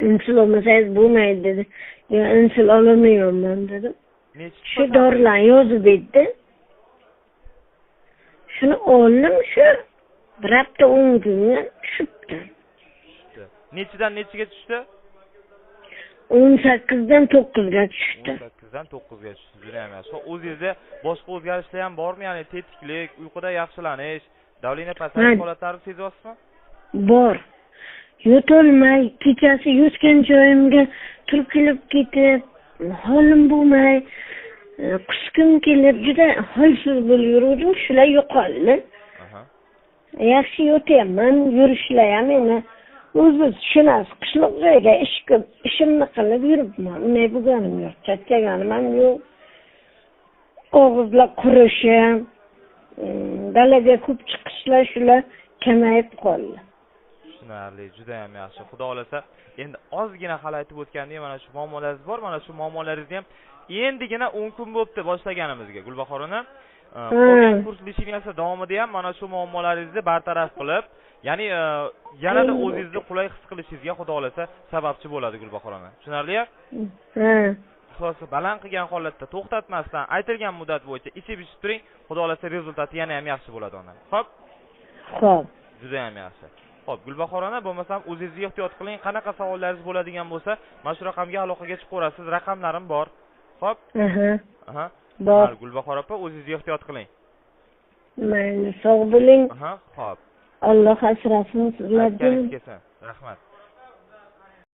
insul olmasangiz bo'lmaydi dedi. Yo, insul ololmayman dedim. Shu dorilarni yozib berdi. Shuni oldim, shu bir hafta 10 kunga tushibdi. Nechidan nechiga tushdi? 18dan 9ga tushdi. 18dan 9ga tushdi. Juda ham yaxshi. O'zingizda boshqa o'zgarishlar ham bormi? Ya'ni tetiklik, uyquda yaxshilanish, davleniya pasayish holatlari sezyapsizmi? Bor. Yotolmay, kechasi yotgan joyimga turib kelib ketib, holim bo'lmay, qusgim kelib, juda holsiz bo'lib yurdim, shular yo'qoldi. Yaxshi yotyapman, yurishlar ham meni o'zi tushunasiz, qishloq joyga ishimni qilib yuribman. Unday bo'lganim yo'q, charchaganim ham yo'q. Og'izlar qurishi, dalaga ko'p chiqishlar shular kamayib qoldi. Tushunarli, juda ham yaxshi. Xudo xolasa, endi ozgina hali aytib o'tgandek, mana shu muammolaringiz bor, mana shu muammolaringizni ham endigina 10 kun bo'libdi boshlaganimizga. Gulbahor ona, qolgan kurs lishiniyasi davomida ham mana shu muammolaringizni bartaraf qilib, ya'ni yanada o'zingizni qulay his qilishingizga xudo xolasa sababchi bo'ladi Gulbahor ona. Tushunarli-ya? Asosi baland qilgan holatda to'xtatmasdan aytilgan muddat bo'yicha ichib turing, xudo xolasa rezultati yana ham yaxshi bo'ladi ona. Xo'p? Xo'p. Juda ham yaxshi. Xo'p, Gulbahor ona, bo'lmasam o'zingiz ehtiyot qiling. Qanaqa savollaringiz bo'ladigan bo'lsa, mana shu raqamga aloqaga chiqaverasiz. Raqamlarim bor. Xo'p? Bor. Gulbahor opa, o'zingiz ehtiyot qiling. Mayli, sog' bo'ling. Xo'p. Alloh asrasin sizlarga. Rahmat.